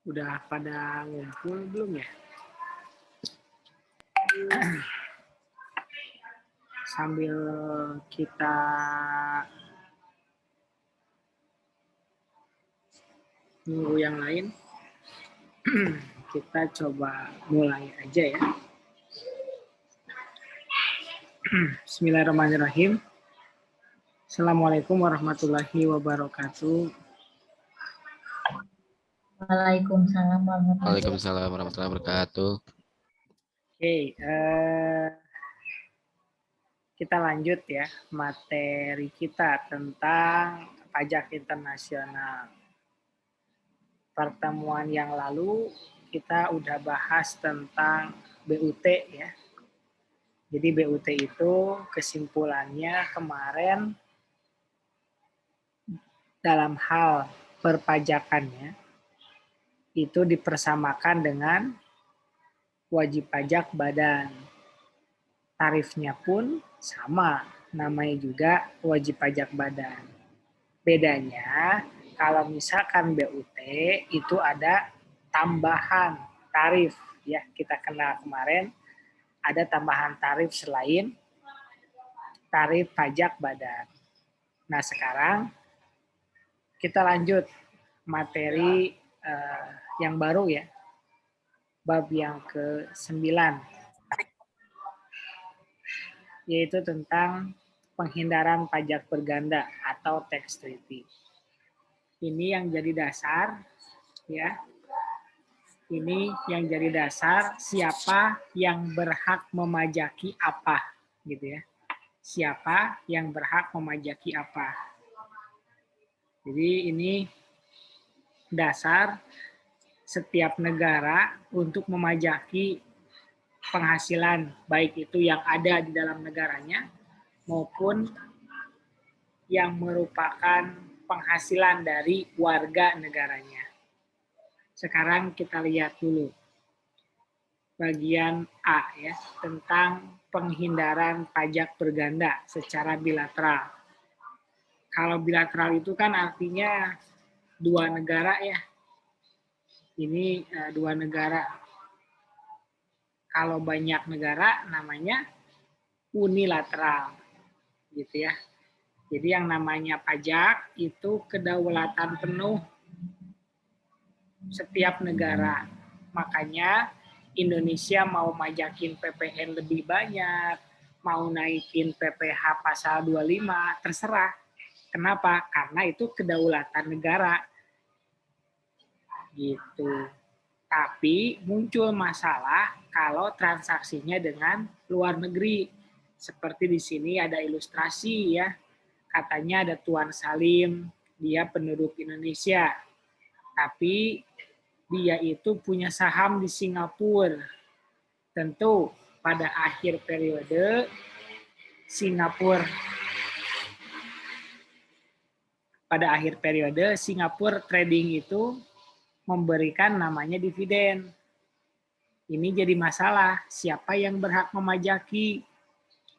Udah pada ngumpul belum ya? Sambil kita nunggu yang lain, kita coba mulai aja ya. Bismillahirrahmanirrahim. Assalamualaikum warahmatullahi wabarakatuh. Waalaikumsalam warahmatullahi wabarakatuh. Oke, kita lanjut ya materi kita tentang pajak internasional. Pertemuan yang lalu kita udah bahas tentang BUT ya. Jadi BUT itu kesimpulannya kemarin dalam hal perpajakannya itu dipersamakan dengan wajib pajak badan. Tarifnya pun sama, namanya juga wajib pajak badan. Bedanya kalau misalkan BUT itu ada tambahan tarif ya, kita kenal kemarin ada tambahan tarif selain tarif pajak badan. Nah, sekarang kita lanjut materi yang baru ya. Bab yang ke-9 yaitu tentang penghindaran pajak berganda atau tax treaty. Ini yang jadi dasar ya. Ini yang jadi dasar siapa yang berhak memajaki apa gitu ya. Siapa yang berhak memajaki apa. Jadi ini dasar setiap negara untuk memajaki penghasilan, baik itu yang ada di dalam negaranya maupun yang merupakan penghasilan dari warga negaranya. Sekarang kita lihat dulu bagian A ya, tentang penghindaran pajak berganda secara bilateral. Kalau bilateral itu kan artinya dua negara ya. Ini dua negara. Kalau banyak negara namanya unilateral gitu ya. Jadi yang namanya pajak itu kedaulatan penuh setiap negara. Makanya Indonesia mau majakin PPN lebih banyak, mau naikin PPh pasal 25, terserah. Kenapa? Karena itu kedaulatan negara. Gitu. Tapi muncul masalah kalau transaksinya dengan luar negeri. Seperti di sini ada ilustrasi ya. Katanya ada Tuan Salim, dia penduduk Indonesia. Tapi dia itu punya saham di Singapura. Tentu pada akhir periode Singapura trading itu memberikan namanya dividen. Ini jadi masalah, siapa yang berhak memajaki?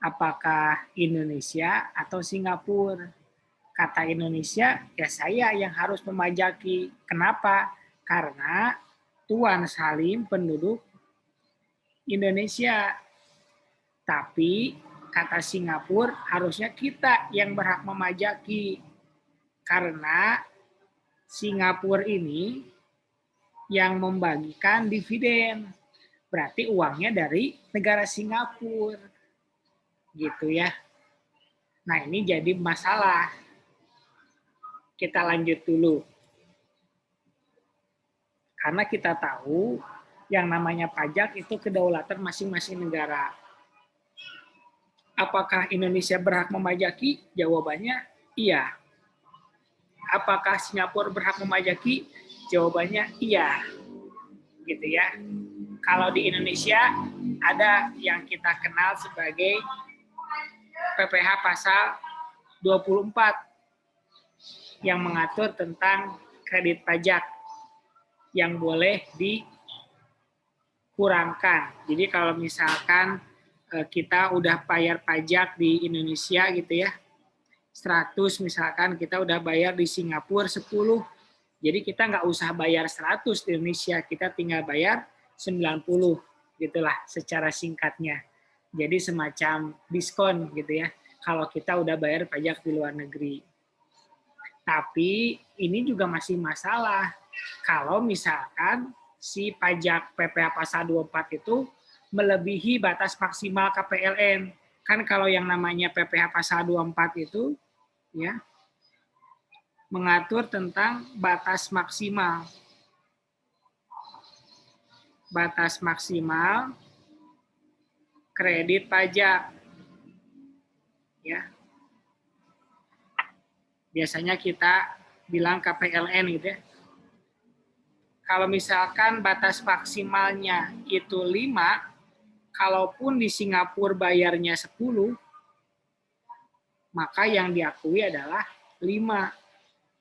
Apakah Indonesia atau Singapura? Kata Indonesia, ya saya yang harus memajaki. Kenapa? Karena Tuan Salim penduduk Indonesia. Tapi kata Singapura, harusnya kita yang berhak memajaki. Karena Singapura ini yang membagikan dividen. Berarti uangnya dari negara Singapura. Gitu ya. Nah, ini jadi masalah. Kita lanjut dulu. Karena kita tahu yang namanya pajak itu kedaulatan masing-masing negara. Apakah Indonesia berhak memajaki? Jawabannya iya. Apakah Singapura berhak memajaki? Jawabannya iya. Gitu ya. Kalau di Indonesia ada yang kita kenal sebagai PPh pasal 24 yang mengatur tentang kredit pajak yang boleh dikurangkan. Jadi kalau misalkan kita udah bayar pajak di Indonesia gitu ya, 100 misalkan kita udah bayar di Singapura 10, jadi kita nggak usah bayar 100 di Indonesia, kita tinggal bayar 90, gitulah secara singkatnya. Jadi semacam diskon gitu ya, kalau kita udah bayar pajak di luar negeri. Tapi ini juga masih masalah. Kalau misalkan si pajak PPh pasal 24 itu melebihi batas maksimal KPLN. Kan kalau yang namanya PPh pasal 24 itu ya mengatur tentang batas maksimal. Batas maksimal kredit pajak. Ya. Biasanya kita bilang KPLN gitu ya. Kalau misalkan batas maksimalnya itu 5, kalaupun di Singapura bayarnya 10, maka yang diakui adalah 5.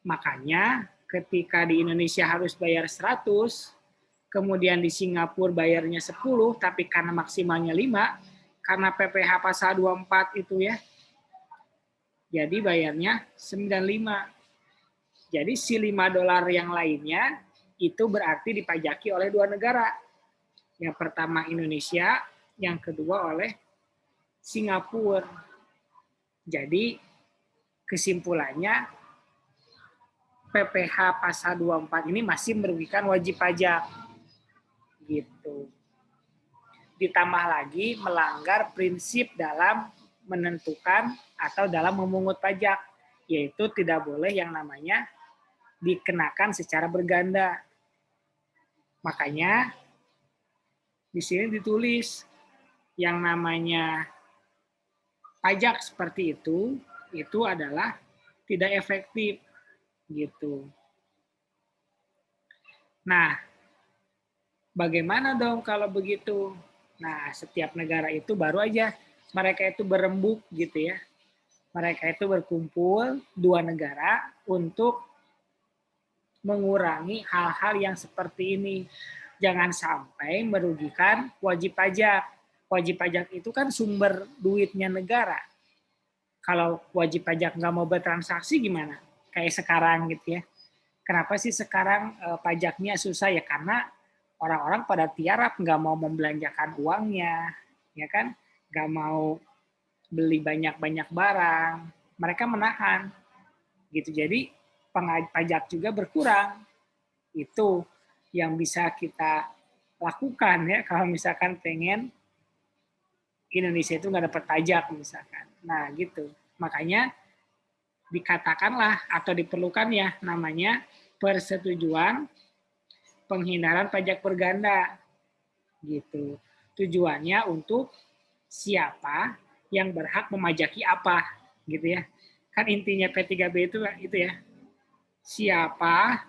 Makanya ketika di Indonesia harus bayar 100, kemudian di Singapura bayarnya 10, tapi karena maksimalnya 5, karena PPh pasal 24 itu ya, jadi bayarnya 95. Jadi si $5 yang lainnya itu berarti dipajaki oleh dua negara. Yang pertama Indonesia, yang kedua oleh Singapura. Jadi kesimpulannya PPh pasal 24 ini masih merugikan wajib pajak. Gitu. Ditambah lagi melanggar prinsip dalam menentukan atau dalam memungut pajak, yaitu tidak boleh yang namanya dikenakan secara berganda. Makanya di sini ditulis yang namanya pajak seperti itu adalah tidak efektif gitu. Nah, bagaimana dong kalau begitu? Nah, setiap negara itu baru aja mereka itu berembuk gitu ya. Mereka itu berkumpul dua negara untuk mengurangi hal-hal yang seperti ini. Jangan sampai merugikan wajib pajak. Wajib pajak itu kan sumber duitnya negara. Kalau wajib pajak nggak mau bertransaksi gimana? Kayak sekarang gitu ya. Kenapa sih sekarang pajaknya susah ya? Karena orang-orang pada tiarap nggak mau membelanjakan uangnya, ya kan? Nggak mau beli banyak-banyak barang. Mereka menahan. Gitu. Jadi pajak juga berkurang. Itu yang bisa kita lakukan ya kalau misalkan pengen Indonesia itu nggak dapat pajak misalkan. Nah gitu. Makanya dikatakanlah atau diperlukan ya namanya persetujuan penghindaran pajak berganda. Gitu. Tujuannya untuk siapa yang berhak memajaki apa, gitu ya. Kan intinya P3B itu ya. Siapa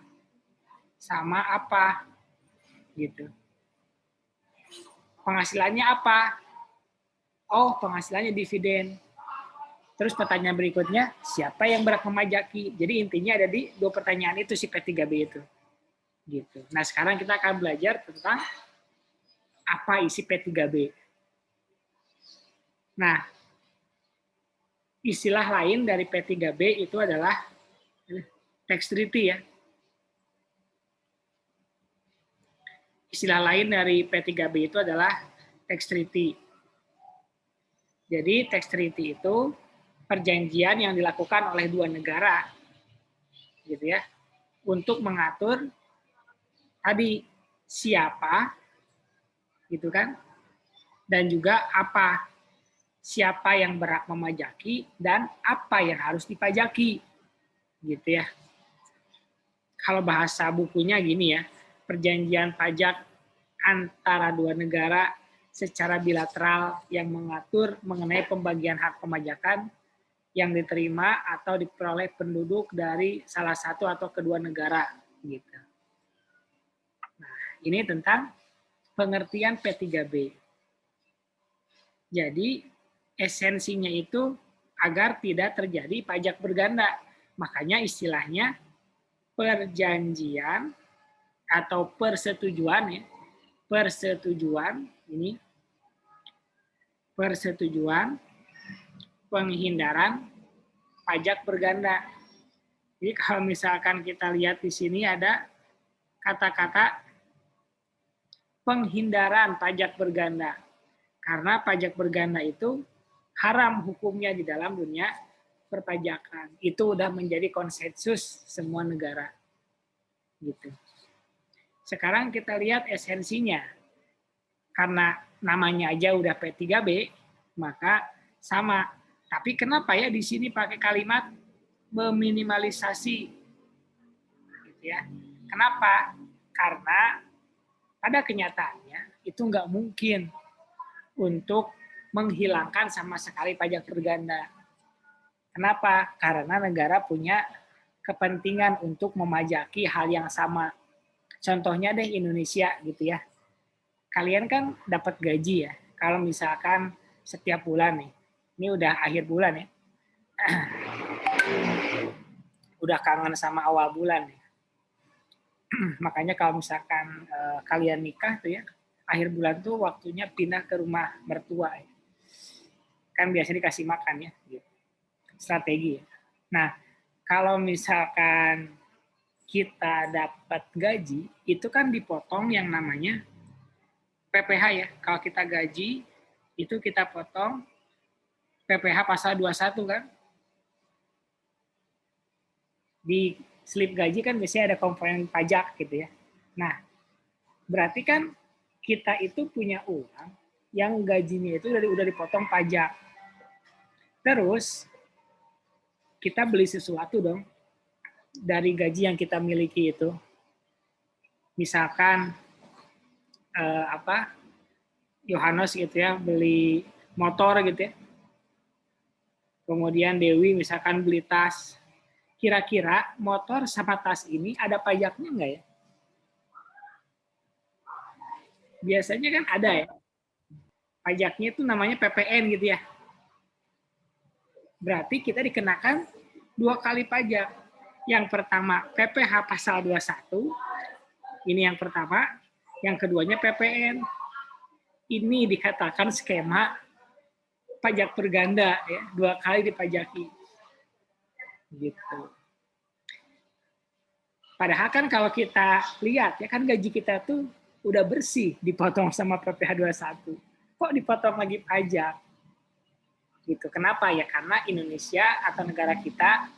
sama apa, gitu. Penghasilannya apa? Oh, penghasilannya dividen. Terus pertanyaan berikutnya, siapa yang berhak memajaki? Jadi intinya ada di dua pertanyaan itu si P3B itu. Gitu. Nah, sekarang kita akan belajar tentang apa isi P3B. Nah, istilah lain dari P3B itu adalah tax treaty ya. Istilah lain dari P3B itu adalah tax treaty. Jadi tax treaty itu perjanjian yang dilakukan oleh dua negara, gitu ya, untuk mengatur tadi siapa, gitu kan, dan juga apa, siapa yang berhak memajaki dan apa yang harus dipajaki, gitu ya. Kalau bahasa bukunya gini ya, perjanjian pajak antara dua negara secara bilateral yang mengatur mengenai pembagian hak pemajakan yang diterima atau diperoleh penduduk dari salah satu atau kedua negara, gitu. Nah, ini tentang pengertian P3B. Jadi esensinya itu agar tidak terjadi pajak berganda. Makanya istilahnya perjanjian atau persetujuan ya. Persetujuan penghindaran pajak berganda. Jadi kalau misalkan kita lihat di sini ada kata-kata penghindaran pajak berganda. Karena pajak berganda itu haram hukumnya di dalam dunia perpajakan. Itu udah menjadi konsensus semua negara. Gitu. Sekarang kita lihat esensinya. Karena namanya aja udah P3B, maka sama. Tapi kenapa ya di sini pakai kalimat meminimalisasi? Gitu ya. Kenapa? Karena pada kenyataannya itu nggak mungkin untuk menghilangkan sama sekali pajak berganda. Kenapa? Karena negara punya kepentingan untuk memajaki hal yang sama. Contohnya deh Indonesia gitu ya. Kalian kan dapat gaji ya. Kalau misalkan setiap bulan nih, ini udah akhir bulan ya. Udah kangen sama awal bulan nih. Makanya kalau misalkan kalian nikah tuh ya, akhir bulan tuh waktunya pindah ke rumah mertua ya. Kan biasanya dikasih makan ya. Gitu. Strategi ya. Nah, kalau misalkan kita dapat gaji, itu kan dipotong yang namanya PPh ya. Kalau kita gaji, itu kita potong PPh pasal 21 kan. Di slip gaji kan biasanya ada komponen pajak gitu ya. Nah, berarti kan kita itu punya uang yang gajinya itu udah dipotong pajak. Terus, kita beli sesuatu dong dari gaji yang kita miliki itu. Misalkan Yohanes gitu ya beli motor gitu ya. Kemudian Dewi misalkan beli tas. Kira-kira motor sama tas ini ada pajaknya nggak ya? Biasanya kan ada ya. Pajaknya itu namanya PPN gitu ya. Berarti kita dikenakan 2 kali pajak. Yang pertama PPh pasal 21. Ini yang pertama. Yang keduanya PPN. Ini dikatakan skema pajak berganda ya, 2 kali dipajaki. Gitu. Padahal kan kalau kita lihat ya kan gaji kita tuh udah bersih dipotong sama PPh 21. Kok dipotong lagi pajak? Gitu. Kenapa ya? Karena Indonesia atau negara kita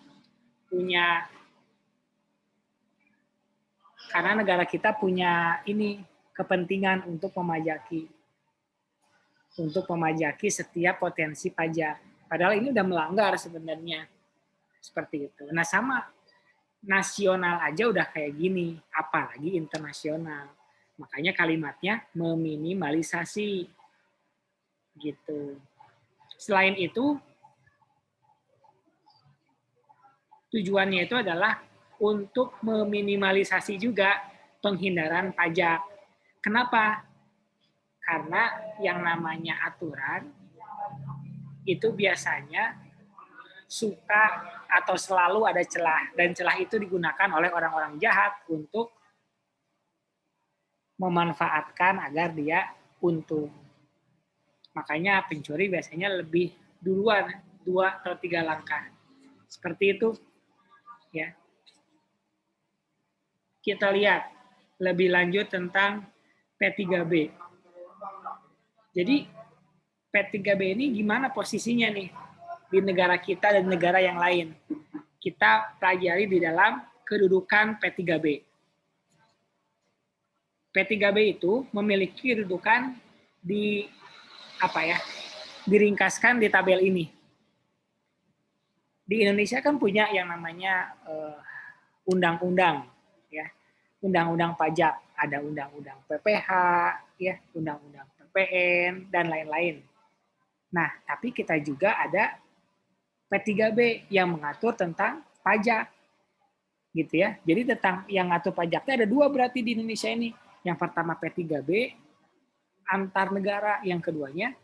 punya ini kepentingan untuk memajaki setiap potensi pajak. Padahal ini udah melanggar sebenarnya. Seperti itu. Nah, sama nasional aja udah kayak gini, apalagi internasional. Makanya kalimatnya meminimalisasi. Gitu. Selain itu, tujuannya itu adalah untuk meminimalisasi juga penghindaran pajak. Kenapa? Karena yang namanya aturan itu biasanya suka atau selalu ada celah, dan celah itu digunakan oleh orang-orang jahat untuk memanfaatkan agar dia untung. Makanya pencuri biasanya lebih duluan 2 atau 3 langkah. Seperti itu ya. Kita lihat lebih lanjut tentang P3B. Jadi P3B ini gimana posisinya nih di negara kita dan negara yang lain? Kita pelajari di dalam kedudukan P3B. P3B itu memiliki kedudukan di diringkaskan di tabel ini. Di Indonesia kan punya yang namanya undang-undang, ya, undang-undang pajak, ada undang-undang PPH, ya, undang-undang PPN dan lain-lain. Nah, tapi kita juga ada P3B yang mengatur tentang pajak, gitu ya. Jadi tentang yang ngatur pajaknya ada 2 berarti di Indonesia ini. Yang pertama P3B antar negara, yang keduanya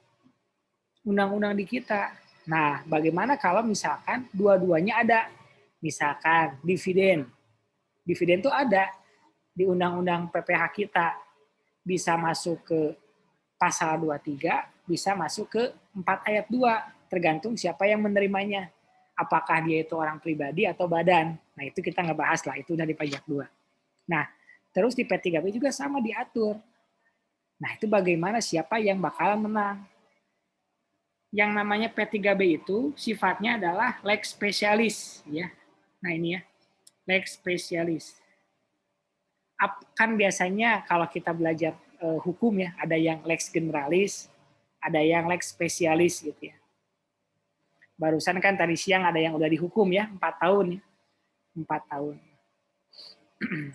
undang-undang di kita. Nah, bagaimana kalau misalkan dua-duanya ada? Misalkan dividen. Dividen itu ada di undang-undang PPH kita. Bisa masuk ke pasal 23, bisa masuk ke 4 ayat 2, tergantung siapa yang menerimanya. Apakah dia itu orang pribadi atau badan. Nah, itu kita nggak bahas lah, itu udah di pajak 2. Nah, terus di P3B juga sama diatur. Nah, itu bagaimana siapa yang bakal menang. Yang namanya P3B itu sifatnya adalah lex specialis, ya. Nah, ini ya, lex specialis. Kan biasanya kalau kita belajar hukum ya, ada yang lex generalis, ada yang lex specialis gitu ya. Barusan kan tadi siang ada yang udah dihukum ya, 4 tahun. 4 tahun.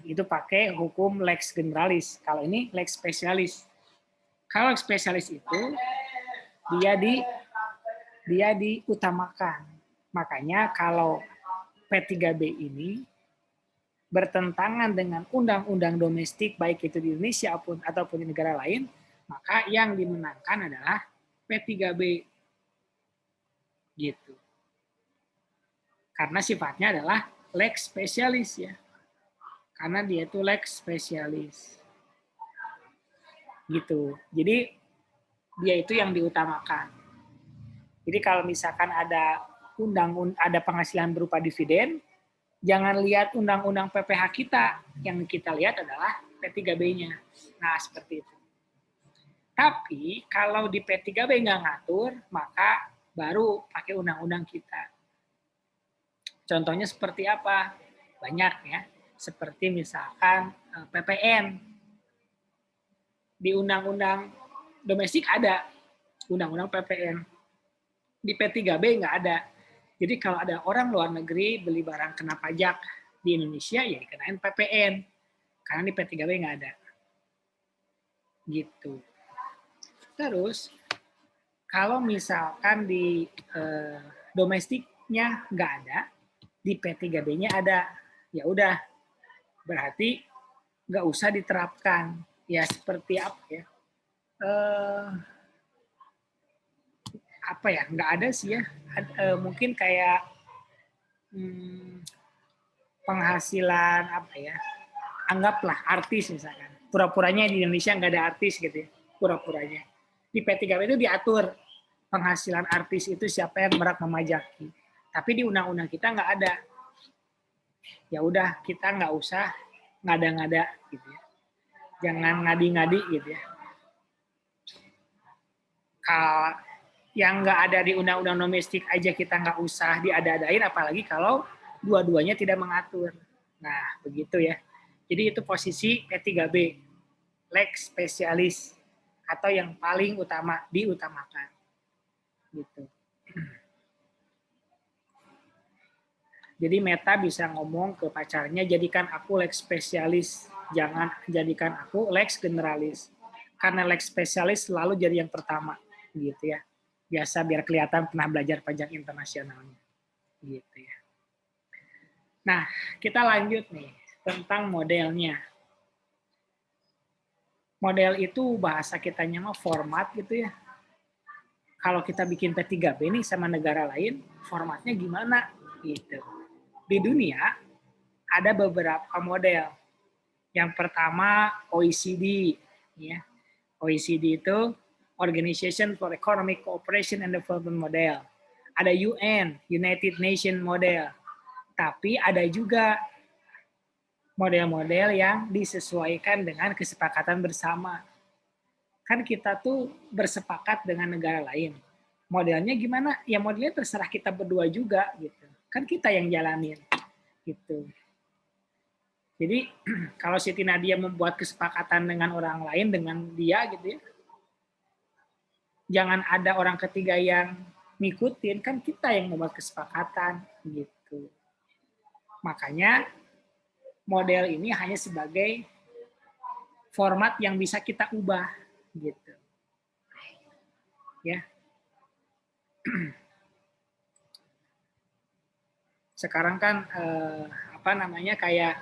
Itu pakai hukum lex generalis. Kalau ini lex specialis. Kalau lex specialis itu dia diutamakan. Makanya kalau P3B ini bertentangan dengan undang-undang domestik baik itu di Indonesia ataupun di negara lain, maka yang dimenangkan adalah P3B. Gitu. Karena sifatnya adalah lex specialis ya. Karena dia itu lex specialis. Gitu. Jadi dia itu yang diutamakan. Jadi kalau misalkan ada ada penghasilan berupa dividen, jangan lihat undang-undang PPH kita. Yang kita lihat adalah P3B-nya. Nah, seperti itu. Tapi kalau di P3B nggak ngatur, maka baru pakai undang-undang kita. Contohnya seperti apa? Banyak ya. Seperti misalkan PPN. Di undang-undang domestik ada undang-undang PPN. Di P3B nggak ada. Jadi kalau ada orang luar negeri beli barang kena pajak di Indonesia, ya dikenain PPN. Karena di P3B nggak ada. Gitu. Terus, kalau misalkan di domestiknya nggak ada, di P3B-nya ada, ya udah, berarti nggak usah diterapkan. Ya seperti apa ya? Nggak ada sih ya. Mungkin kayak penghasilan anggaplah artis misalkan. Pura-puranya di Indonesia nggak ada artis gitu ya. Pura-puranya. Di P3B itu diatur penghasilan artis itu siapa yang berhak memajaki. Tapi di undang-undang kita nggak ada. Ya udah, kita nggak usah ngada-ngada gitu ya. Jangan ngadi-ngadi gitu ya. Kalau yang nggak ada di undang-undang domestik aja kita nggak usah diada-adain, apalagi kalau dua-duanya tidak mengatur. Nah, begitu ya. Jadi itu posisi P3B, lex specialis, atau yang paling utama, diutamakan. Gitu. Jadi Meta bisa ngomong ke pacarnya, jadikan aku lex specialis, jangan jadikan aku lex generalis. Karena lex specialis selalu jadi yang pertama, gitu ya. Biasa biar kelihatan pernah belajar pajak internasionalnya. Gitu ya. Nah, kita lanjut nih tentang modelnya. Model itu bahasa kitanya mah format gitu ya. Kalau kita bikin P3B nih sama negara lain, formatnya gimana gitu. Di dunia ada beberapa model. Yang pertama OECD ya. OECD itu Organization for Economic Cooperation and Development Model. Ada UN, United Nations Model. Tapi ada juga model-model yang disesuaikan dengan kesepakatan bersama. Kan kita tuh bersepakat dengan negara lain. Modelnya gimana? Ya modelnya terserah kita berdua juga gitu. Kan kita yang jalanin gitu. Jadi kalau Siti Nadia membuat kesepakatan dengan orang lain, dengan dia gitu ya, jangan ada orang ketiga yang ngikutin, kan kita yang membuat kesepakatan gitu. Makanya model ini hanya sebagai format yang bisa kita ubah gitu. Ya. Sekarang kan kayak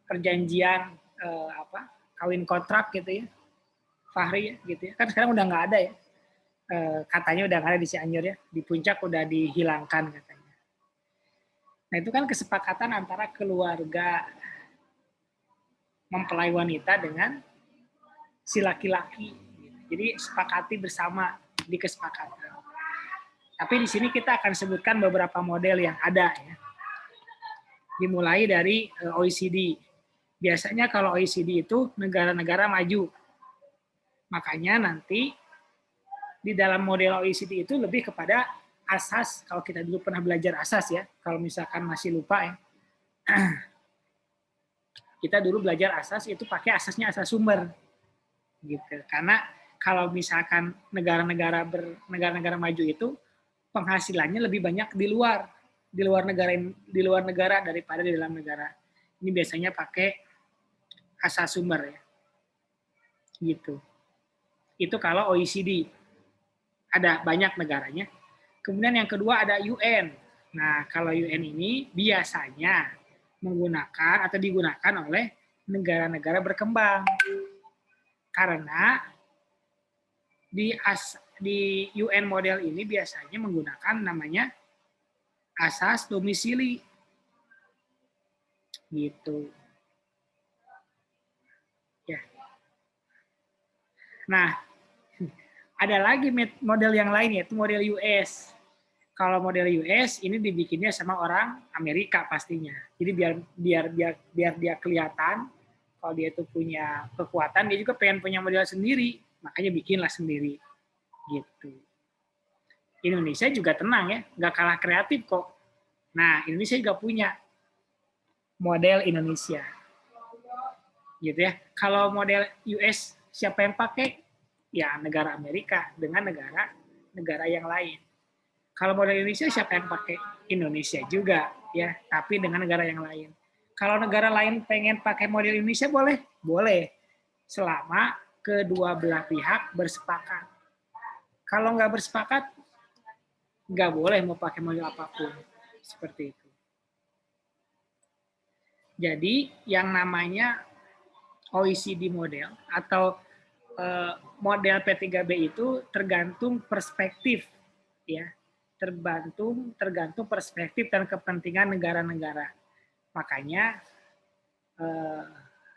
perjanjian kawin kontrak gitu ya, Fahri ya, gitu ya. Kan sekarang udah nggak ada ya. Katanya udah nggak ada di Cianjur ya, di Puncak udah dihilangkan katanya. Nah itu kan kesepakatan antara keluarga mempelai wanita dengan si laki-laki. Jadi sepakati bersama di kesepakatan. Tapi di sini kita akan sebutkan beberapa model yang ada ya. Dimulai dari OECD. Biasanya kalau OECD itu negara-negara maju. Makanya nanti di dalam model OECD itu lebih kepada asas. Kalau kita dulu pernah belajar asas ya, kalau misalkan masih lupa ya. Kita dulu belajar asas itu pakai asasnya asas sumber. Gitu. Karena kalau misalkan negara-negara maju itu penghasilannya lebih banyak di luar negara daripada di dalam negara. Ini biasanya pakai asas sumber ya. Gitu. Itu kalau OECD. Ada banyak negaranya. Kemudian yang kedua ada UN. Nah, kalau UN ini biasanya menggunakan atau digunakan oleh negara-negara berkembang. Karena di UN model ini biasanya menggunakan namanya asas domisili. Gitu. Ya. Nah, ada lagi model yang lain yaitu model US. Kalau model US ini dibikinnya sama orang Amerika pastinya. Jadi biar dia kelihatan kalau dia itu punya kekuatan, dia juga pengen punya model sendiri, makanya bikinlah sendiri. Gitu. Indonesia juga tenang ya, nggak kalah kreatif kok. Nah, Indonesia juga punya model Indonesia. Gitu ya. Kalau model US siapa yang pakai? Ya negara Amerika dengan negara yang lain. Kalau model Indonesia siapa yang pakai? Indonesia juga ya, tapi dengan negara yang lain. Kalau negara lain pengen pakai model Indonesia boleh? Boleh. Selama kedua belah pihak bersepakat. Kalau nggak bersepakat, nggak boleh mau pakai model apapun. Seperti itu. Jadi yang namanya OECD model atau model P3B itu tergantung perspektif ya. Tergantung perspektif dan kepentingan negara-negara. Makanya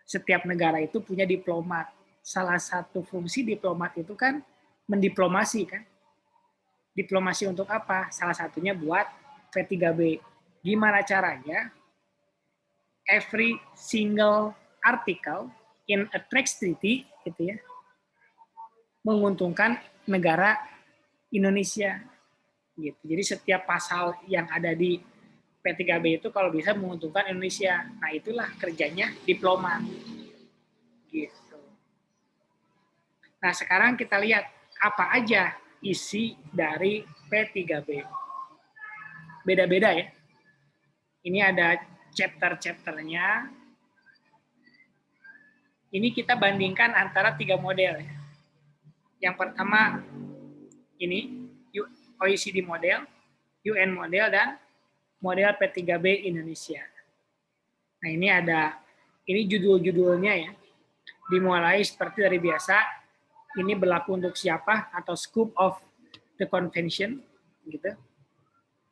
setiap negara itu punya diplomat. Salah satu fungsi diplomat itu kan mendiplomasi kan. Diplomasi untuk apa? Salah satunya buat P3B. Gimana caranya? Every single article in a trade treaty gitu ya, menguntungkan negara Indonesia gitu. Jadi setiap pasal yang ada di P3B itu kalau bisa menguntungkan Indonesia. Nah, itulah kerjanya diplomat. Gitu. Nah, sekarang kita lihat apa aja isi dari P3B. Beda-beda ya. Ini ada chapter-chapternya. Ini kita bandingkan antara 3 model ya. Yang pertama ini OECD model, UN model, dan model P3B Indonesia. Nah ini judul-judulnya ya. Dimulai seperti dari biasa, ini berlaku untuk siapa atau scope of the convention, gitu.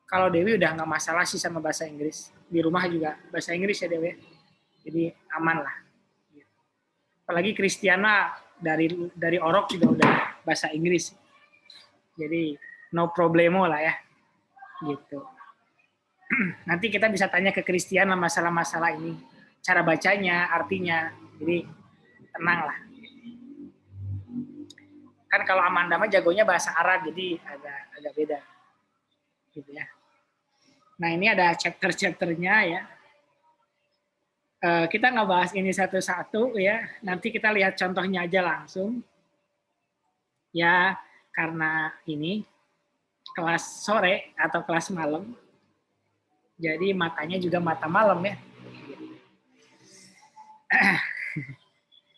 Kalau Dewi udah nggak masalah sih sama bahasa Inggris. Di rumah juga bahasa Inggris ya Dewi. Jadi aman lah. Apalagi Kristiana dari Orok juga udah bahasa Inggris. Jadi no problemo lah ya. Gitu. Nanti kita bisa tanya ke Kristiana masalah-masalah ini. Cara bacanya, artinya. Jadi tenang lah. Kan kalau Amanda mah jagonya bahasa Arab, jadi agak beda. Gitu ya. Nah ini ada chapter-chapternya ya. Kita nggak bahas ini satu-satu ya. Nanti kita lihat contohnya aja langsung. Ya karena ini kelas sore atau kelas malam. Jadi matanya juga mata malam ya.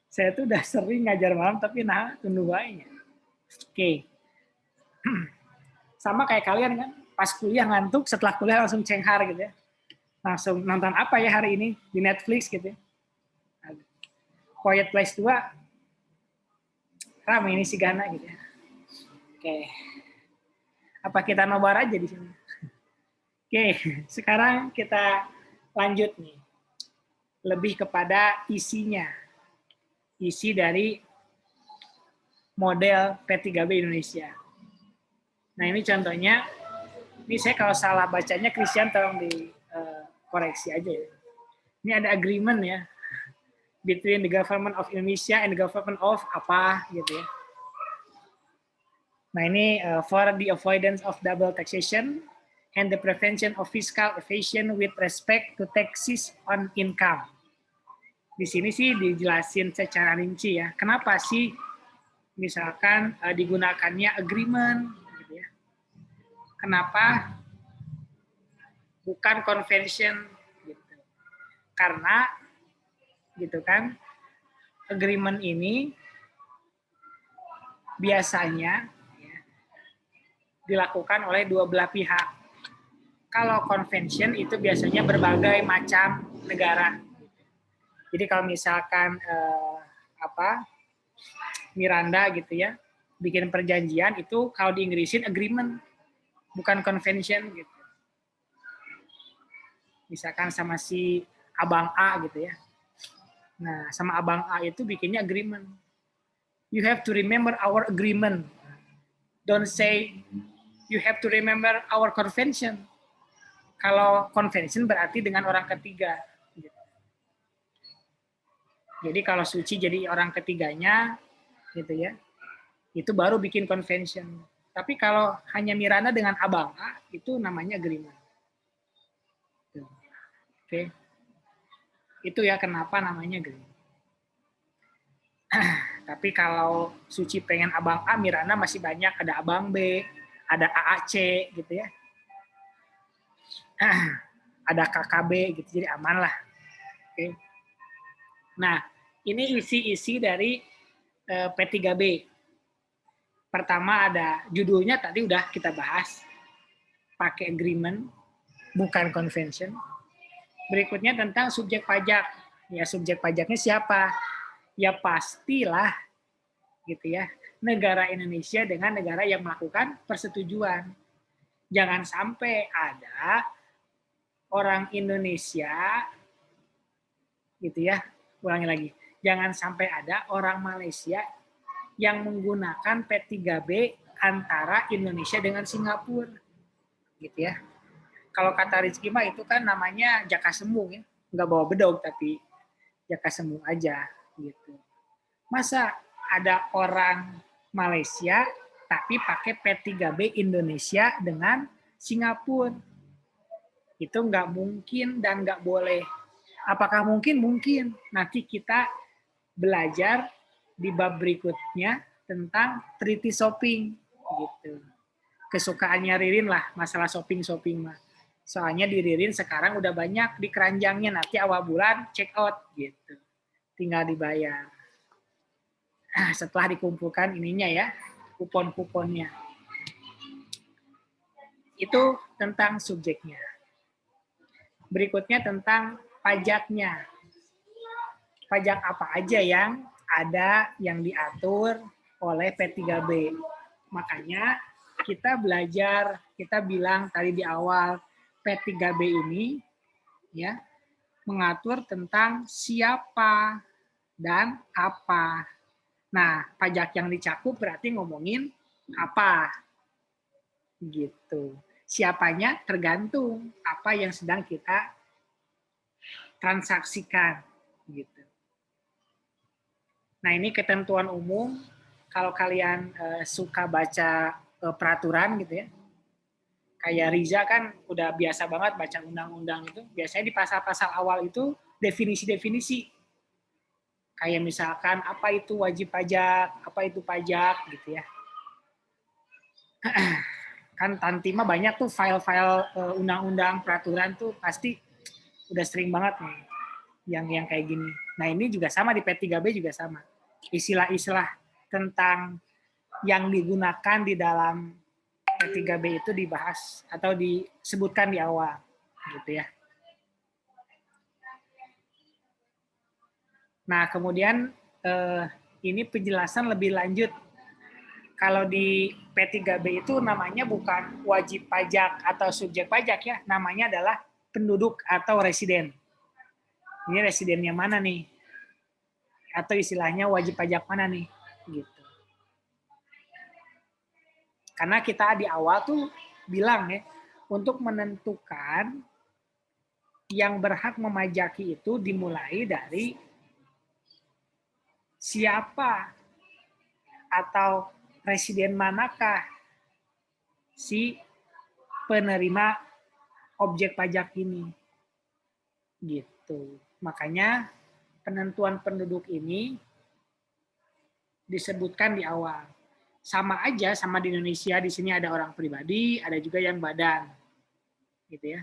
Saya tuh udah sering ngajar malam tapi nah tunggu baiknya. Oke. Sama kayak kalian kan, pas kuliah ngantuk, setelah kuliah langsung cenghar gitu ya. Langsung nonton apa ya hari ini di Netflix gitu ya. Quiet Place 2 ramai ini si Gana gitu ya. Oke. Apa kita nobar aja di sini? Oke, sekarang kita lanjut nih. Lebih kepada isinya. Isi dari model P3B Indonesia. Nah ini contohnya, ini saya kalau salah bacanya Christian tolong dikoreksi aja ya. Ini ada agreement ya, between the government of Indonesia and the government of apa gitu ya. Nah ini for the avoidance of double taxation and the prevention of fiscal evasion with respect to taxes on income. Di sini sih dijelasin secara rinci ya. Kenapa sih misalkan digunakannya agreement gitu ya. Kenapa bukan convention gitu. Karena gitu kan agreement ini biasanya ya, dilakukan oleh dua belah pihak. Kalau convention itu biasanya berbagai macam negara. Jadi kalau misalkan Miranda gitu ya, bikin perjanjian itu kalau di Inggrisin agreement, bukan convention gitu. Misalkan sama si Abang A gitu ya. Nah, sama Abang A itu bikinnya agreement. You have to remember our agreement. Don't say you have to remember our convention. Kalau convention berarti dengan orang ketiga. Jadi kalau Suci jadi orang ketiganya, gitu ya, itu baru bikin convention. Tapi kalau hanya Miranda dengan Abang A, itu namanya agreement. Oke, itu ya kenapa namanya agreement. Tapi kalau Suci pengen Abang A, Miranda masih banyak, ada Abang B, ada AAC, gitu ya. Ada KKB, gitu, jadi aman lah. Oke. Nah, ini isi-isi dari P3B. Pertama ada judulnya tadi udah kita bahas. Pakai agreement, bukan convention. Berikutnya tentang subjek pajak. Ya, subjek pajaknya siapa? Ya pastilah gitu ya, negara Indonesia dengan negara yang melakukan persetujuan. Jangan sampai ada orang Indonesia gitu ya. Ulangi lagi, jangan sampai ada orang Malaysia yang menggunakan P3B antara Indonesia dengan Singapura, gitu ya. Kalau kata Rizky mah itu kan namanya jaka sembung ya, nggak bawa bedog tapi jaka sembung aja, gitu. Masa ada orang Malaysia tapi pakai P3B Indonesia dengan Singapura? Itu nggak mungkin dan nggak boleh. Apakah mungkin? Mungkin. Nanti kita belajar di bab berikutnya tentang treaty shopping gitu. Kesukaannya Ririn lah masalah shopping mah. Soalnya di Ririn sekarang udah banyak di keranjangnya, nanti awal bulan check out gitu. Tinggal dibayar. Setelah dikumpulkan ininya ya, kupon-kuponnya. Itu tentang subjeknya. Berikutnya tentang pajaknya. Pajak apa aja yang ada yang diatur oleh P3B. Makanya kita belajar, kita bilang tadi di awal P3B ini ya mengatur tentang siapa dan apa. Nah, pajak yang dicakup berarti ngomongin apa. Gitu. Siapanya tergantung apa yang sedang kita transaksikan gitu. Nah, ini ketentuan umum. Kalau kalian suka baca peraturan gitu ya, kayak Riza kan udah biasa banget baca undang-undang itu. Biasanya di pasal-pasal awal itu definisi-definisi. Kayak misalkan apa itu wajib pajak, apa itu pajak gitu ya. Kan Tantima banyak tuh file-file undang-undang peraturan tuh pasti udah sering banget nih yang kayak gini. Nah, ini juga sama di P3B juga sama. Istilah-istilah tentang yang digunakan di dalam P3B itu dibahas atau disebutkan di awal gitu ya. Nah, kemudian ini penjelasan lebih lanjut. Kalau di P3B itu namanya bukan wajib pajak atau subjek pajak ya, namanya adalah penduduk atau residen. Ini residennya mana nih? Atau istilahnya wajib pajak mana nih? Gitu. Karena kita di awal tuh bilang ya, untuk menentukan yang berhak memajaki itu dimulai dari siapa atau residen manakah si penerima objek pajak ini. Gitu. Makanya penentuan penduduk ini disebutkan di awal. Sama aja sama di Indonesia, di sini ada orang pribadi, ada juga yang badan. Gitu ya.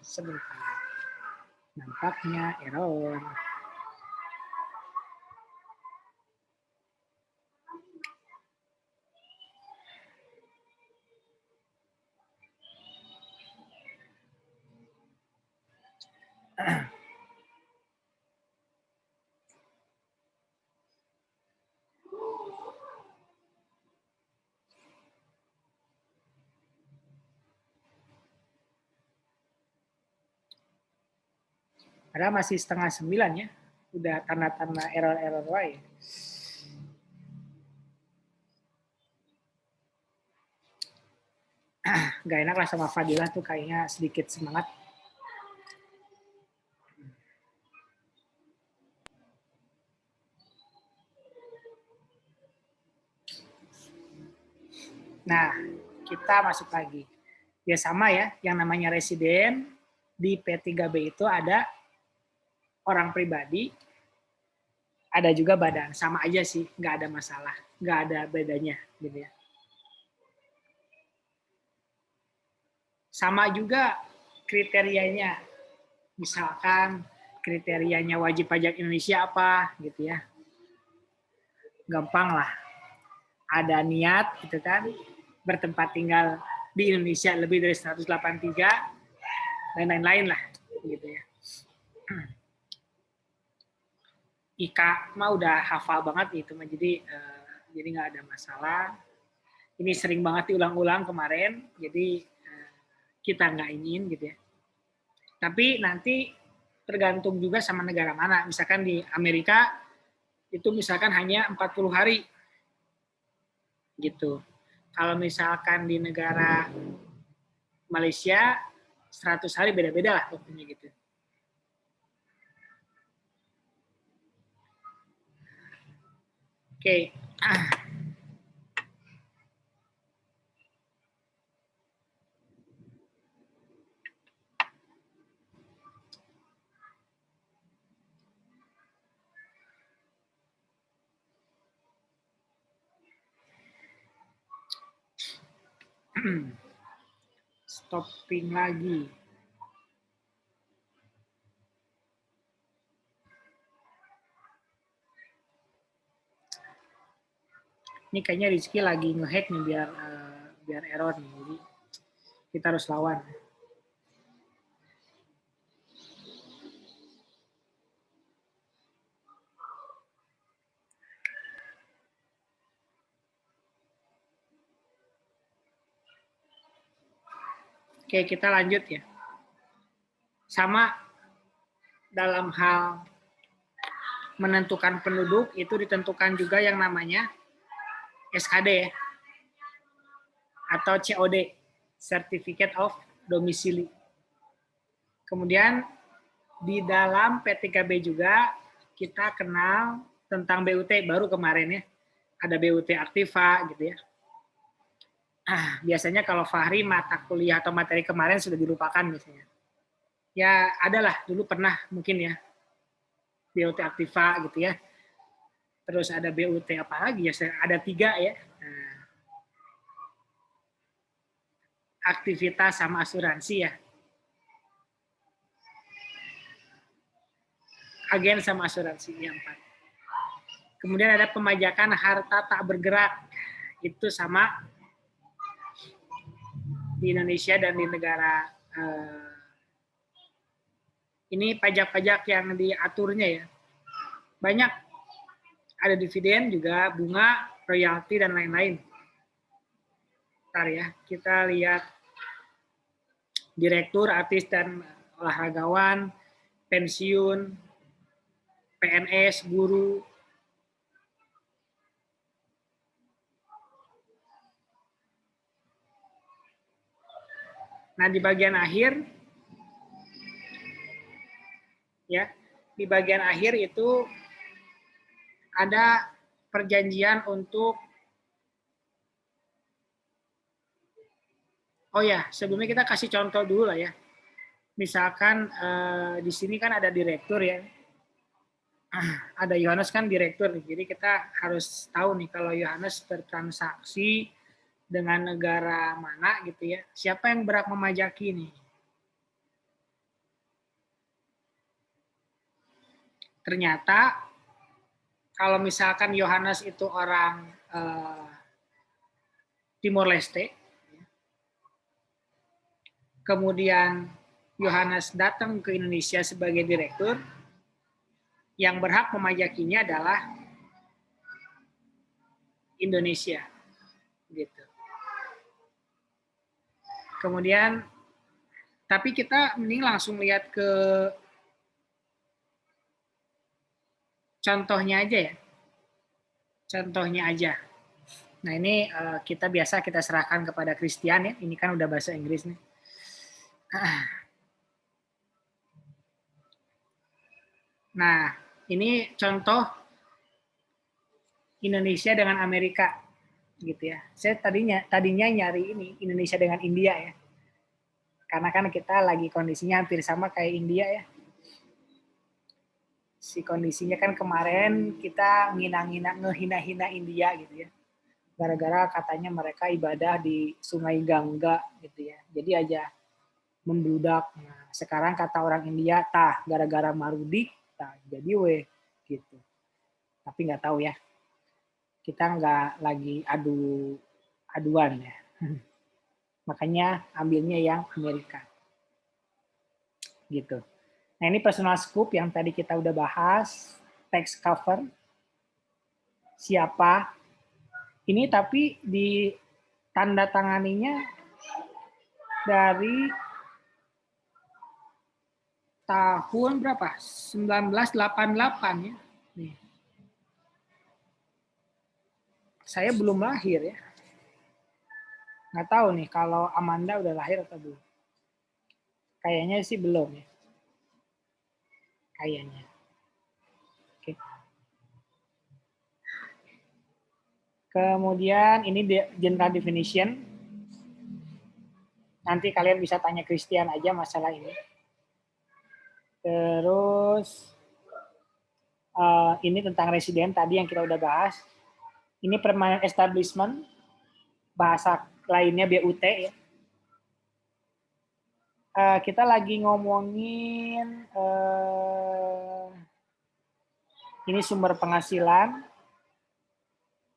Sebentar. Nampaknya error. Padahal masih 8:30 ya. Udah tanda-tanda error-error lain. Gak enak lah sama Fadilah tuh kayaknya sedikit semangat. Nah, kita masuk lagi. Ya sama ya, yang namanya residen di P3B itu ada orang pribadi, ada juga badan. Sama aja sih, nggak ada masalah. Nggak ada bedanya. Gitu ya. Sama juga kriterianya. Misalkan kriterianya wajib pajak Indonesia apa gitu ya. Gampang lah. Ada niat gitu kan, bertempat tinggal di Indonesia lebih dari 183 dan lain-lain lah gitu ya. Ika mah udah hafal banget itu mah jadi nggak ada masalah. Ini sering banget diulang-ulang kemarin, jadi kita nggak ingin gitu ya. Tapi nanti tergantung juga sama negara mana. Misalkan di Amerika itu misalkan hanya 40 hari gitu. Kalau misalkan di negara Malaysia 100 hari beda-beda lah pokoknya gitu. Oke. Stopping lagi. Ini kayaknya Rizky lagi ngehack nih biar error nih. Jadi kita harus lawan. Oke, kita lanjut ya. Sama dalam hal menentukan penduduk itu ditentukan juga yang namanya SKD ya, atau COD, Certificate of Domicile. Kemudian di dalam P3B juga kita kenal tentang BUT baru kemarin ya. Ada BUT Aktiva gitu ya. Biasanya kalau Fahri mata kuliah atau materi kemarin sudah dilupakan biasanya. Ya adalah dulu pernah mungkin ya BUT Aktiva gitu ya. Terus ada BUT apa lagi ya? Ada 3 ya. Aktivitas sama asuransi ya. Agen sama asuransi yang 4. Kemudian ada pemajakan harta tak bergerak. Itu sama di Indonesia dan di negara ini pajak-pajak yang diaturnya ya. Banyak, ada dividen juga, bunga, royalti, dan lain-lain. Bentar ya, kita lihat direktur, artis, dan olahragawan, pensiun, PNS, guru. Nah, di bagian akhir, ya, di bagian akhir itu ada perjanjian untuk sebelumnya kita kasih contoh dulu lah ya. Misalkan di sini kan ada direktur ya. Ada Yohanes kan direktur nih. Jadi kita harus tahu nih kalau Yohanes bertransaksi dengan negara mana gitu ya. Siapa yang berhak memajaki nih? Ternyata kalau misalkan Yohanes itu orang Timor Leste, kemudian Yohanes datang ke Indonesia sebagai direktur, yang berhak memajakinya adalah Indonesia, gitu. Kemudian, tapi kita mending langsung lihat ke contohnya aja ya. Contohnya aja. Nah ini kita serahkan kepada Christian ya. Ini kan udah bahasa Inggris nih. Nah ini contoh Indonesia dengan Amerika gitu ya. Saya tadinya nyari ini Indonesia dengan India ya. Karena kan kita lagi kondisinya hampir sama kayak India ya. Si kondisinya kan kemarin kita ngehina-hina India gitu ya. Gara-gara katanya mereka ibadah di Sungai Gangga gitu ya. Jadi aja membludak. Nah, sekarang kata orang India, gara-gara Marudi, jadi gitu. Tapi nggak tahu ya. Kita nggak lagi aduan ya. Makanya ambilnya yang Amerika. Gitu. Nah ini personal scoop yang tadi kita udah bahas. Text cover. Siapa. Ini tapi di tanda tanganinya dari tahun berapa? 1988 ya. Nih. Saya belum lahir ya. Nggak tahu nih kalau Amanda udah lahir atau belum. Kayaknya sih belum ya. Kayaknya. Oke. Kemudian ini general definition. Nanti kalian bisa tanya Christian aja masalah ini. Terus ini tentang residen tadi yang kita udah bahas. Ini permanent establishment, bahasa lainnya BUT ya. Kita lagi ngomongin ini sumber penghasilan.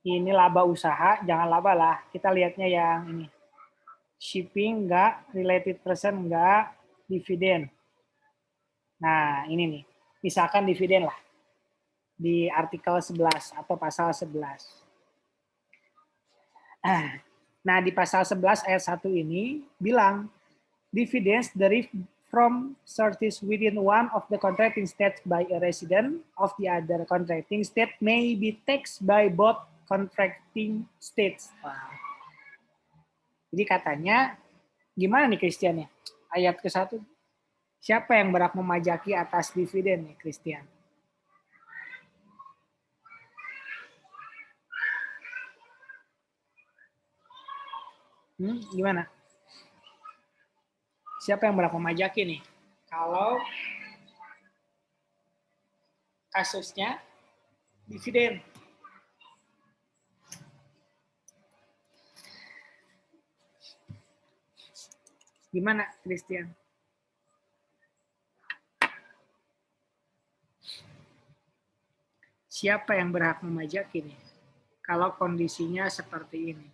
Ini laba usaha, jangan laba lah. Kita lihatnya yang ini. Shipping enggak, related person enggak, dividen. Nah, ini nih. Misalkan dividen lah. Di artikel 11 atau pasal 11. Nah, di pasal 11 ayat 1 ini bilang, dividends derived from sources within one of the contracting states by a resident of the other contracting state may be taxed by both contracting states. Wow. Jadi katanya, gimana nih Christian ya? Ayat ke-1, siapa yang berhak memajaki atas dividen nih Christian? Gimana? Siapa yang berhak memajaki nih? Kalau kasusnya dividen. Gimana, Christian? Siapa yang berhak memajaki nih? Kalau kondisinya seperti ini.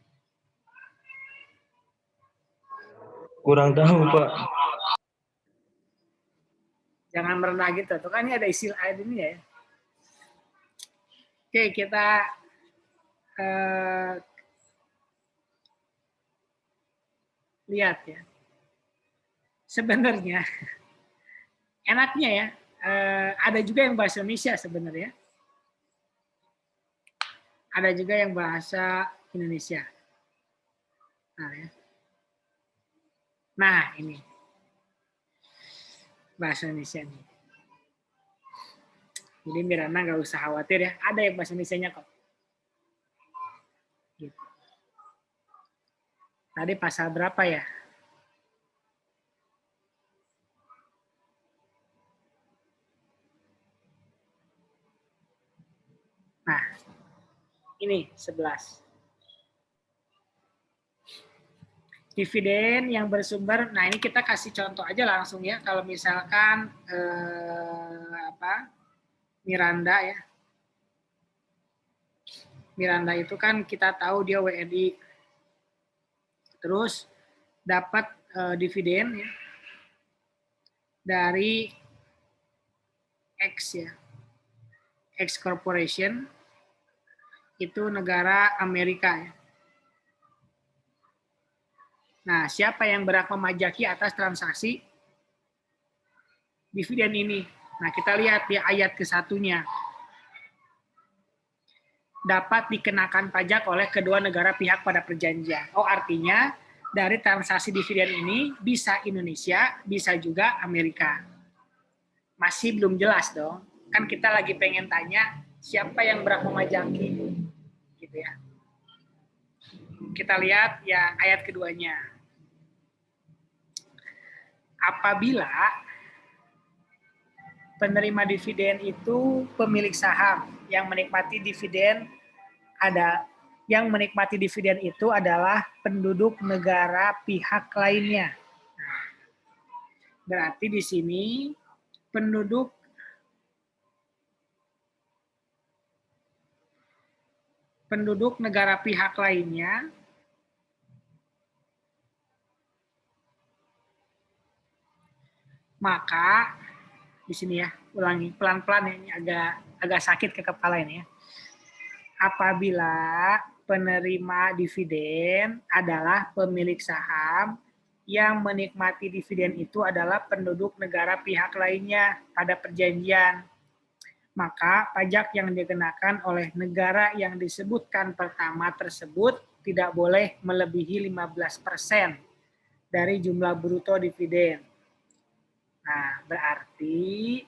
Kurang tahu, Pak. Jangan merendah gitu. Tuh kan ini ada istilah ayat ini ya. Oke, kita lihat ya. Sebenarnya enaknya ya, ada juga yang bahasa Indonesia sebenarnya. Ada juga yang bahasa Indonesia. Nah, ya. Nah, ini bahasa Indonesia nih. Jadi Miranda nggak usah khawatir ya, ada yang bahasa Indonesianya kok. Gitu. Tadi pasal berapa ya? Nah, ini 11. Dividen yang bersumber, nah ini kita kasih contoh aja langsung ya. Kalau misalkan Miranda ya, Miranda itu kan kita tahu dia WNI, terus dapat dividen ya dari X ya, X Corporation itu negara Amerika ya. Nah, siapa yang berhak memajaki atas transaksi dividen ini? Nah, kita lihat di ayat ke-1-nya. Dapat dikenakan pajak oleh kedua negara pihak pada perjanjian. Oh, artinya dari transaksi dividen ini bisa Indonesia, bisa juga Amerika. Masih belum jelas dong. Kan kita lagi pengen tanya siapa yang berhak memajaki. Gitu ya. Kita lihat ya ayat keduanya. Apabila penerima dividen itu pemilik saham yang menikmati dividen itu adalah penduduk negara pihak lainnya. Nah, berarti di sini penduduk negara pihak lainnya maka di sini ya, ulangi pelan-pelan ya, ini agak sakit ke kepala ini ya. Apabila penerima dividen adalah pemilik saham yang menikmati dividen itu adalah penduduk negara pihak lainnya pada perjanjian, maka pajak yang dikenakan oleh negara yang disebutkan pertama tersebut tidak boleh melebihi 15% dari jumlah bruto dividen. Nah, berarti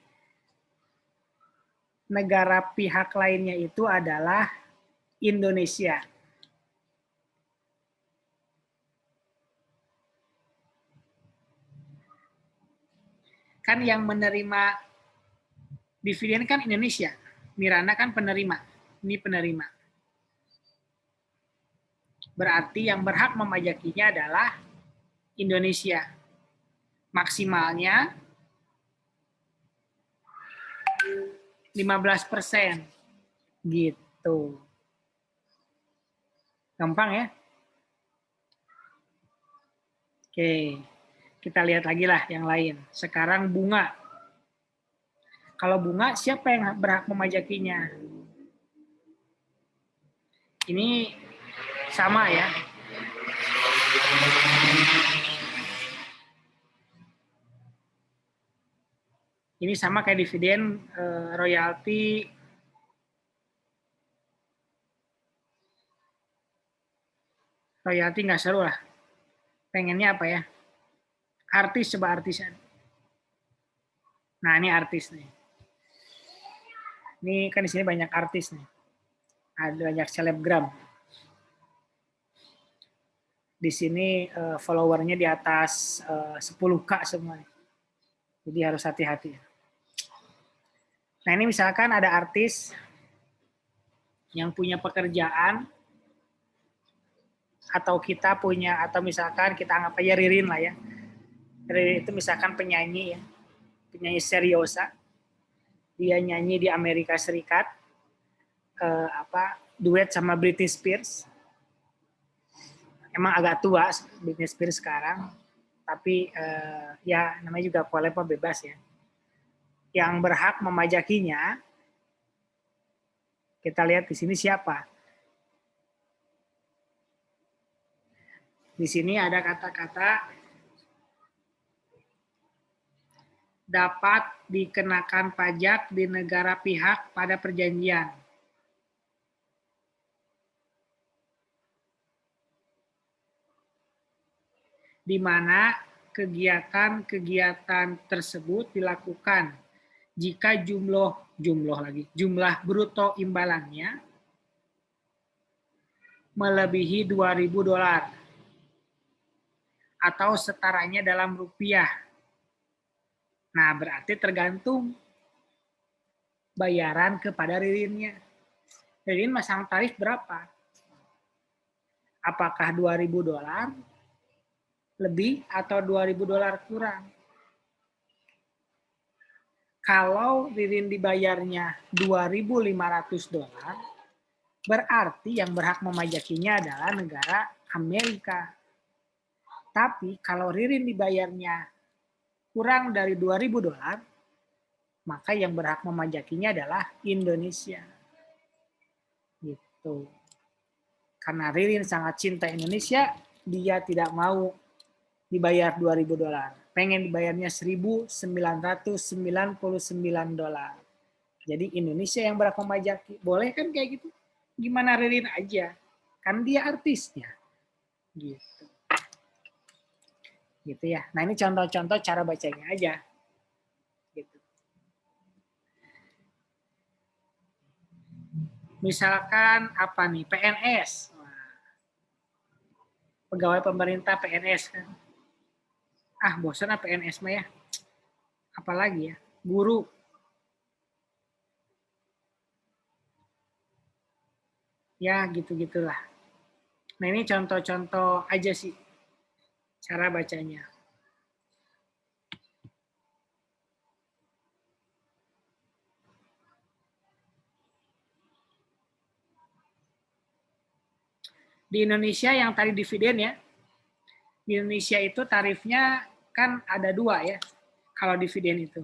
negara pihak lainnya itu adalah Indonesia. Kan yang menerima dividen kan Indonesia. Miranda kan penerima. Ini penerima. Berarti yang berhak memajakinya adalah Indonesia. Maksimalnya 15%. Gitu. Gampang ya? Oke, kita lihat lagi lah yang lain. Sekarang bunga. Kalau bunga, siapa yang berhak memajakinya? Ini sama ya. Ini sama kayak dividen, royalti. Royalti nggak seru lah. Pengennya apa ya? Artis, coba artisan. Nah, ini artis nih. Ini kan di sini banyak artis nih. Ada banyak selebgram. Di sini followernya di atas 10K semua. Jadi harus hati-hati. Nah, ini misalkan ada artis yang punya pekerjaan, atau kita punya, atau misalkan kita anggap aja Ririn lah ya. Ririn itu misalkan penyanyi ya. Penyanyi seriosa. Dia nyanyi di Amerika Serikat, duet sama Britney Spears. Emang agak tua Britney Spears sekarang, tapi ya namanya juga kolab bebas ya. Yang berhak memajakinya, kita lihat di sini siapa. Di sini ada kata-kata dapat dikenakan pajak di negara pihak pada perjanjian. Di mana kegiatan-kegiatan tersebut dilakukan jika jumlah bruto imbalannya melebihi $2.000 atau setaranya dalam rupiah. Nah, berarti tergantung bayaran kepada Ririnnya. Ririn masang tarif berapa? Apakah $2.000 lebih atau $2.000 kurang? Kalau Ririn dibayarnya $2.500, berarti yang berhak memajakinya adalah negara Amerika. Tapi kalau Ririn dibayarnya kurang dari $2.000, maka yang berhak memajakinya adalah Indonesia. Gitu. Karena Ririn sangat cinta Indonesia, dia tidak mau dibayar $2.000. Pengen dibayarnya $1.999. Jadi Indonesia yang berhak memajaki. Boleh kan kayak gitu? Gimana Ririn aja. Kan dia artisnya. Gitu. Gitu ya. Nah, ini contoh-contoh cara bacanya aja. Gitu. Misalkan apa nih? PNS. Pegawai pemerintah PNS kan. Ah, bosan ah PNS mah ya. Apalagi ya? Guru. Ya, gitu-gitulah. Nah, ini contoh-contoh aja sih cara bacanya. Di Indonesia yang tadi dividen ya, di Indonesia itu tarifnya kan ada 2 ya, kalau dividen itu.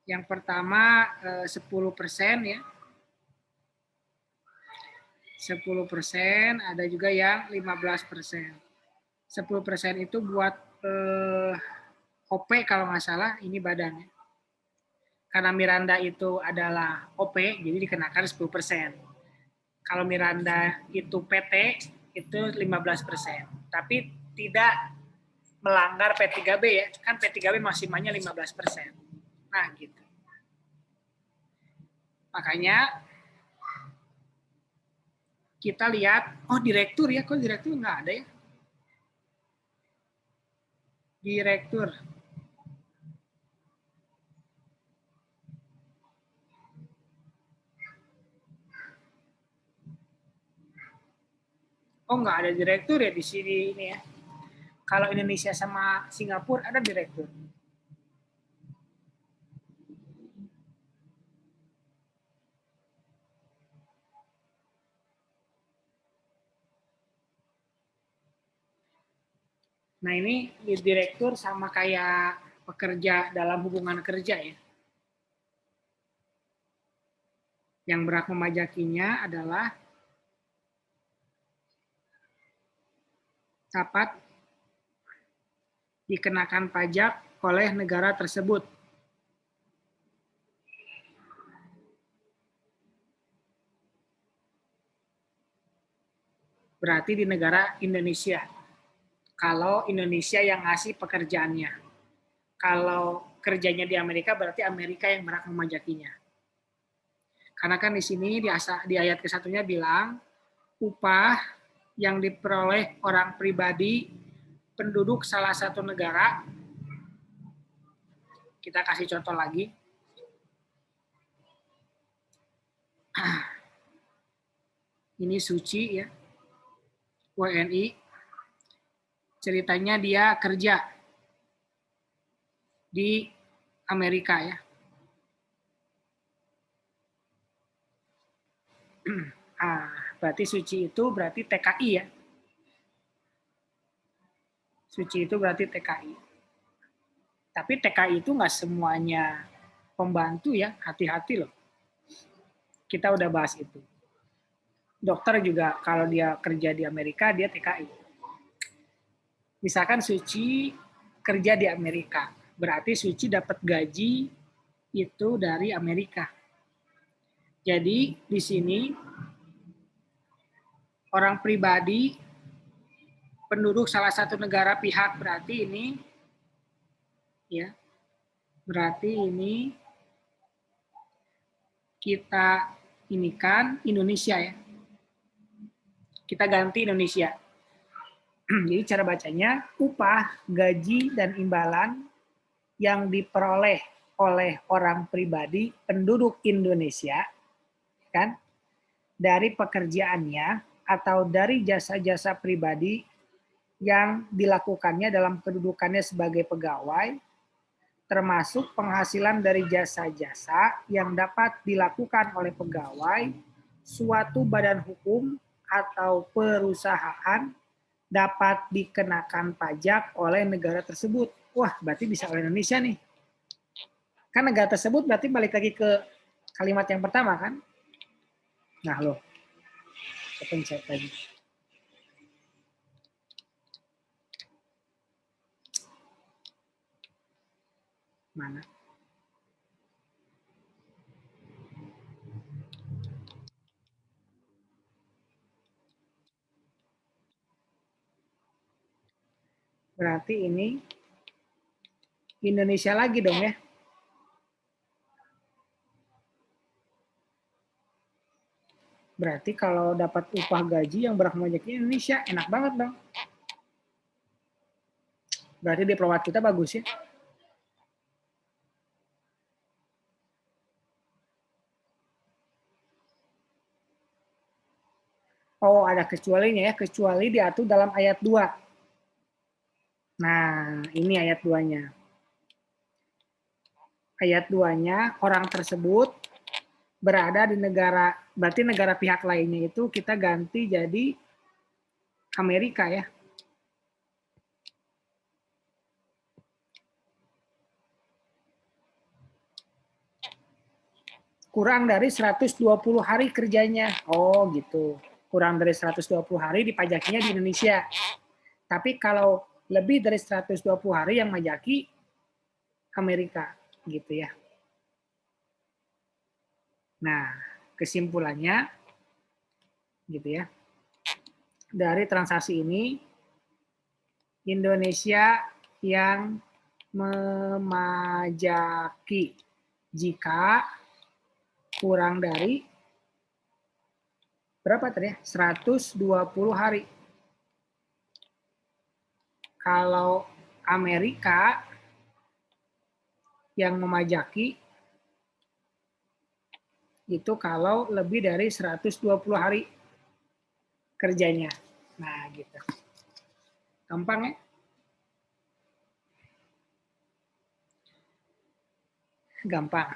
Yang pertama 10% ya. 10%, ada juga yang 15%. 10% itu buat OP kalau nggak salah, ini badannya. Karena Miranda itu adalah OP, jadi dikenakan 10%. Kalau Miranda itu PT, itu 15%. Tapi tidak melanggar P3B ya, kan P3B maksimalnya 15%. Nah, gitu. Makanya kita lihat, oh direktur ya, kok direktur nggak ada ya? Direktur. Oh, nggak ada direktur ya di sini ini ya. Kalau Indonesia sama Singapura ada direktur. Nah, ini direktur sama kayak pekerja dalam hubungan kerja ya. Yang berhak memajakinya adalah dapat dikenakan pajak oleh negara tersebut. Berarti di negara Indonesia. Kalau Indonesia yang ngasih pekerjaannya. Kalau kerjanya di Amerika, berarti Amerika yang berhak memajakinya. Karena kan di sini di ayat ke-1-nya bilang, upah yang diperoleh orang pribadi penduduk salah satu negara, kita kasih contoh lagi. Ini Suci ya, WNI. Ceritanya dia kerja di Amerika ya. Berarti Suci itu berarti TKI ya. Suci itu berarti TKI. Tapi TKI itu nggak semuanya pembantu ya, hati-hati loh. Kita udah bahas itu. Dokter juga kalau dia kerja di Amerika, dia TKI. Misalkan Suci kerja di Amerika, berarti Suci dapat gaji itu dari Amerika. Jadi di sini orang pribadi penduduk salah satu negara pihak, berarti ini ya. Berarti ini kita ini kan Indonesia ya. Kita ganti Indonesia. Jadi cara bacanya upah, gaji dan imbalan yang diperoleh oleh orang pribadi penduduk Indonesia kan dari pekerjaannya atau dari jasa-jasa pribadi yang dilakukannya dalam kedudukannya sebagai pegawai, termasuk penghasilan dari jasa-jasa yang dapat dilakukan oleh pegawai, suatu badan hukum atau perusahaan dapat dikenakan pajak oleh negara tersebut. Wah, berarti bisa oleh Indonesia nih. Kan negara tersebut berarti balik lagi ke kalimat yang pertama kan? Nah, loh. Kepencet lagi. Mana? Berarti ini Indonesia lagi dong ya. Berarti kalau dapat upah gaji yang berhak memajaki Indonesia, enak banget dong. Berarti diplomat kita bagus ya. Oh, ada kecualinya ya. Kecuali diatur dalam ayat 2. Nah, ini ayat 2-nya. Ayat 2-nya, orang tersebut berada di negara, berarti negara pihak lainnya itu kita ganti jadi Amerika ya. Kurang dari 120 hari kerjanya. Oh gitu. Kurang dari 120 hari dipajakinya di Indonesia. Tapi kalau lebih dari 120 hari yang majaki Amerika gitu ya. Nah, kesimpulannya gitu ya. Dari transaksi ini Indonesia yang memajaki jika kurang dari berapa tadi ya? 120 hari. Kalau Amerika yang memajaki itu kalau lebih dari 120 hari kerjanya. Nah, gitu. Gampang ya? Gampang.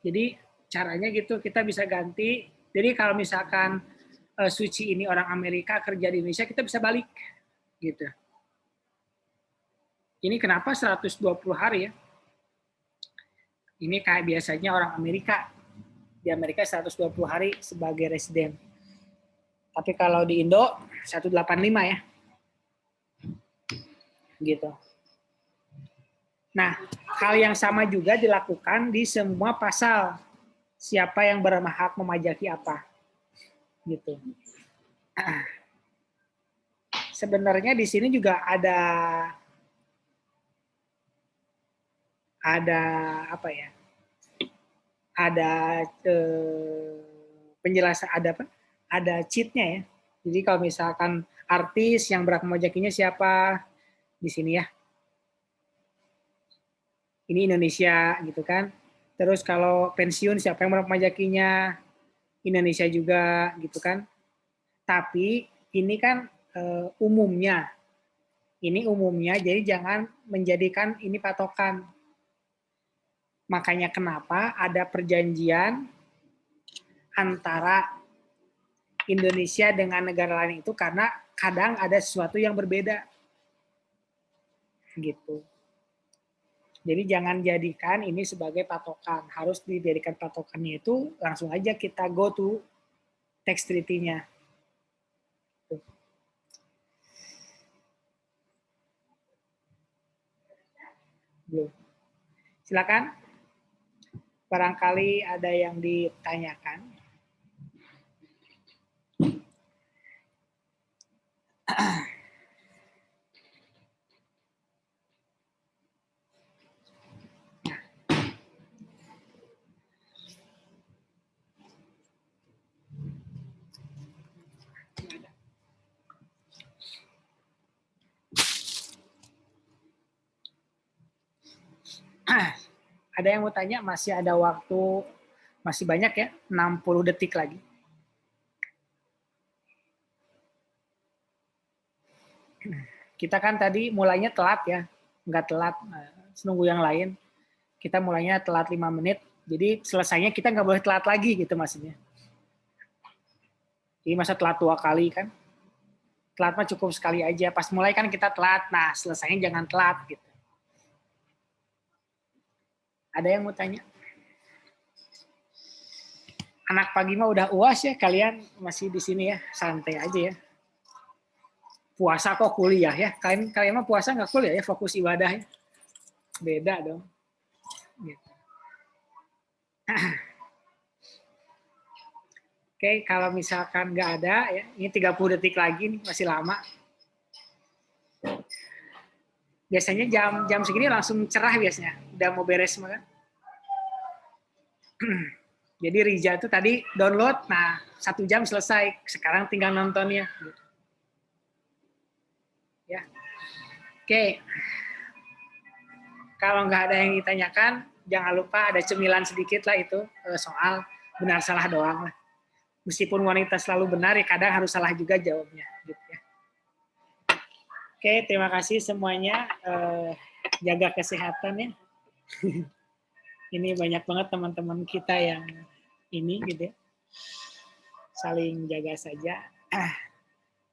Jadi caranya gitu, kita bisa ganti. Jadi kalau misalkan Suci ini orang Amerika kerja di Indonesia, kita bisa balik gitu. Ini kenapa 120 hari ya? Ini kayak biasanya orang Amerika. Di Amerika 120 hari sebagai residen. Tapi kalau di Indo 185 ya. Gitu. Nah, hal yang sama juga dilakukan di semua pasal. Siapa yang berhak memajaki apa. Gitu. Sebenarnya di sini juga ada apa ya? Ada penjelasan, ada apa? Ada cheat-nya ya. Jadi kalau misalkan artis yang berhak memajakinya siapa di sini ya. Ini Indonesia gitu kan. Terus kalau pensiun siapa yang berhak memajakinya? Indonesia juga gitu kan. Tapi ini kan umumnya. Ini umumnya, jadi jangan menjadikan ini patokan. Makanya kenapa ada perjanjian antara Indonesia dengan negara lain itu, karena kadang ada sesuatu yang berbeda. Gitu. Jadi jangan jadikan ini sebagai patokan. Harus dijadikan patokannya itu langsung aja kita go to text treaty-nya. Silakan. Barangkali ada yang ditanyakan. Ada yang mau tanya? Masih ada waktu, masih banyak ya, 60 detik lagi. Kita kan tadi mulainya telat ya, nggak telat, nunggu yang lain. Kita mulainya telat 5 menit, jadi selesainya kita nggak boleh telat lagi gitu maksudnya. Jadi masa telat 2 kali kan? Telat mah cukup sekali aja. Pas mulai kan kita telat, nah selesainya jangan telat gitu. Ada yang mau tanya? Anak pagi mah udah UAS ya, kalian masih di sini ya, santai aja ya. Puasa kok kuliah ya? Kalian mah puasa nggak kuliah ya, fokus ibadah ya? Beda dong. Gitu. Oke, kalau misalkan nggak ada ya, ini 30 detik lagi nih, masih lama. Biasanya jam segini langsung cerah biasanya, udah mau beres semua kan. Jadi Riza itu tadi download, nah 1 jam selesai, sekarang tinggal nontonnya. Ya, oke. Kalau nggak ada yang ditanyakan, jangan lupa ada cemilan sedikit lah itu soal benar salah doang lah. Meskipun wanita selalu benar, ya kadang harus salah juga jawabnya. Gitu ya. Oke, terima kasih semuanya. Jaga kesehatan ya. Ini banyak banget teman-teman kita yang ini gitu ya. Saling jaga saja.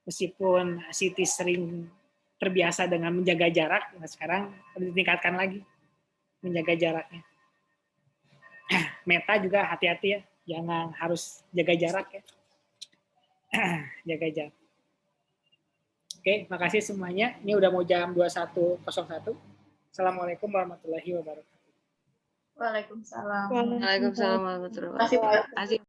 Meskipun Siti sering terbiasa dengan menjaga jarak, nah sekarang harus ditingkatkan lagi menjaga jaraknya. Meta juga hati-hati ya, jangan harus jaga jarak ya. Jaga jarak. Oke, makasih semuanya. Ini udah mau jam 21.01. Assalamualaikum warahmatullahi wabarakatuh. Waalaikumsalam. Waalaikumsalam warahmatullahi wabarakatuh. Terima kasih, Pak.